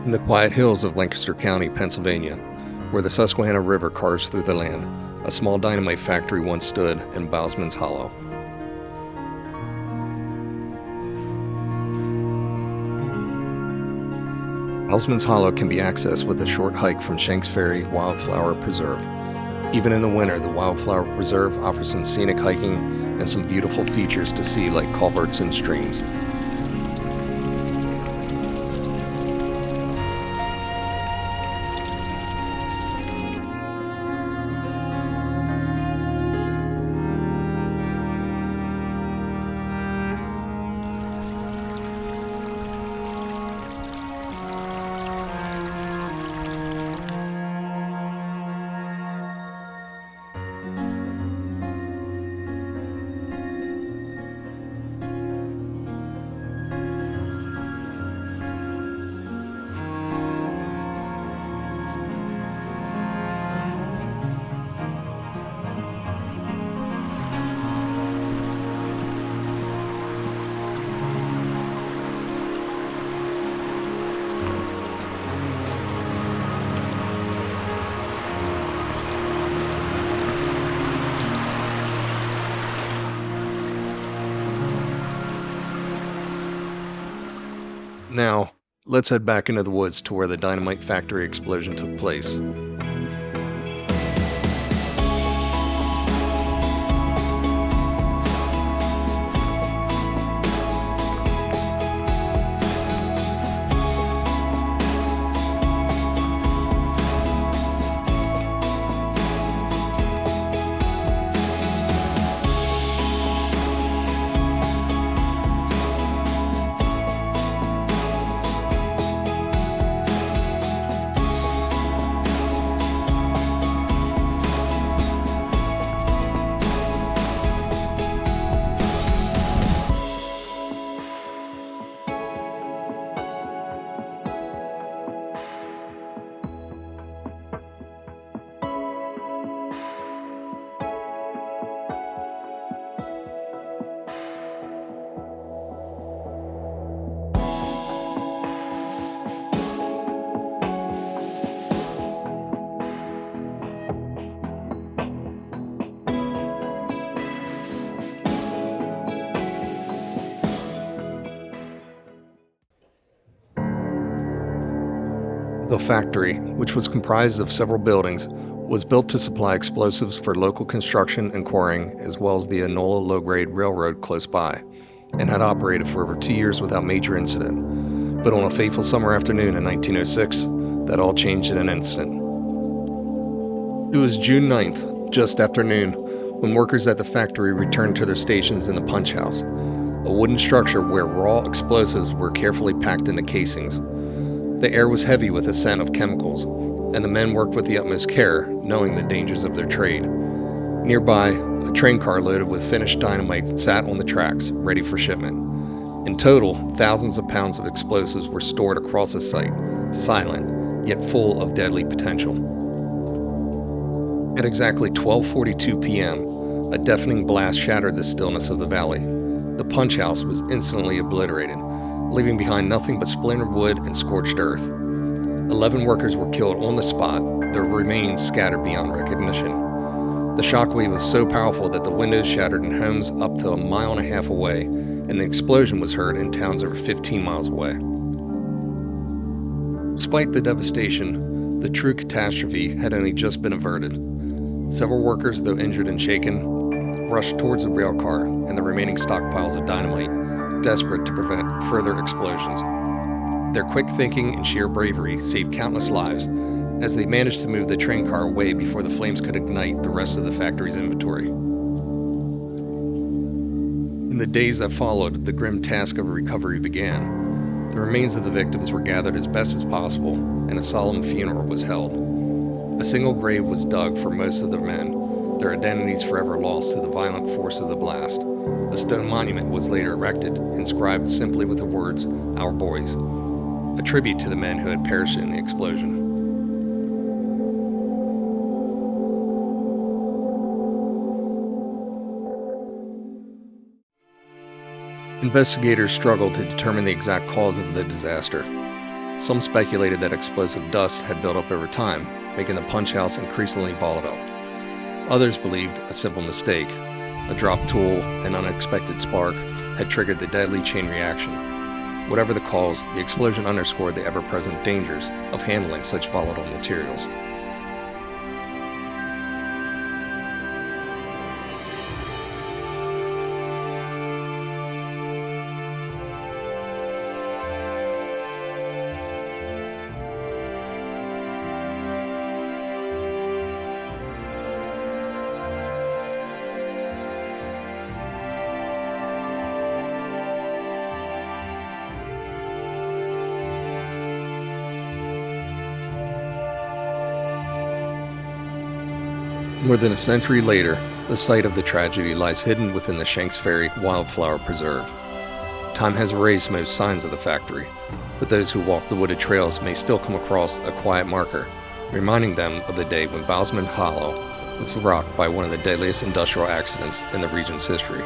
In the quiet hills of Lancaster County, Pennsylvania, where the Susquehanna River carves through the land, a small dynamite factory once stood in Bausman's Hollow. Bausman's Hollow can be accessed with a short hike from Shanks Ferry Wildflower Preserve. Even in the winter, the Wildflower Preserve offers some scenic hiking and some beautiful features to see like culverts and streams. Now, let's head back into the woods to where the dynamite factory explosion took place. The factory, which was comprised of several buildings, was built to supply explosives for local construction and quarrying, as well as the Enola low-grade railroad close by, and had operated for over 2 years without major incident. But on a fateful summer afternoon in 1906, that all changed in an instant. It was June 9th, just after noon, when workers at the factory returned to their stations in the punch house, a wooden structure where raw explosives were carefully packed into casings. The air was heavy with the scent of chemicals, and the men worked with the utmost care, knowing the dangers of their trade. Nearby, a train car loaded with finished dynamite sat on the tracks, ready for shipment. In total, thousands of pounds of explosives were stored across the site, silent, yet full of deadly potential. At exactly 12:42 p.m., a deafening blast shattered the stillness of the valley. The punch house was instantly obliterated, leaving behind nothing but splintered wood and scorched earth. 11 workers were killed on the spot, their remains scattered beyond recognition. The shockwave was so powerful that the windows shattered in homes up to 1.5 miles away, and the explosion was heard in towns over 15 miles away. Despite the devastation, the true catastrophe had only just been averted. Several workers, though injured and shaken, rushed towards the rail car and the remaining stockpiles of dynamite, desperate to prevent further explosions. Their quick thinking and sheer bravery saved countless lives as they managed to move the train car away before the flames could ignite the rest of the factory's inventory. In the days that followed, the grim task of recovery began. The remains of the victims were gathered as best as possible, and a solemn funeral was held. A single grave was dug for most of the men, their identities forever lost to the violent force of the blast. A stone monument was later erected, inscribed simply with the words, "Our Boys," a tribute to the men who had perished in the explosion. Investigators struggled to determine the exact cause of the disaster. Some speculated that explosive dust had built up over time, making the punch house increasingly volatile. Others believed a simple mistake, a dropped tool, an unexpected spark, had triggered the deadly chain reaction. Whatever the cause, the explosion underscored the ever-present dangers of handling such volatile materials. More than a century later, the site of the tragedy lies hidden within the Shanks Ferry Wildflower Preserve. Time has erased most signs of the factory, but those who walk the wooded trails may still come across a quiet marker, reminding them of the day when Bausman Hollow was rocked by one of the deadliest industrial accidents in the region's history.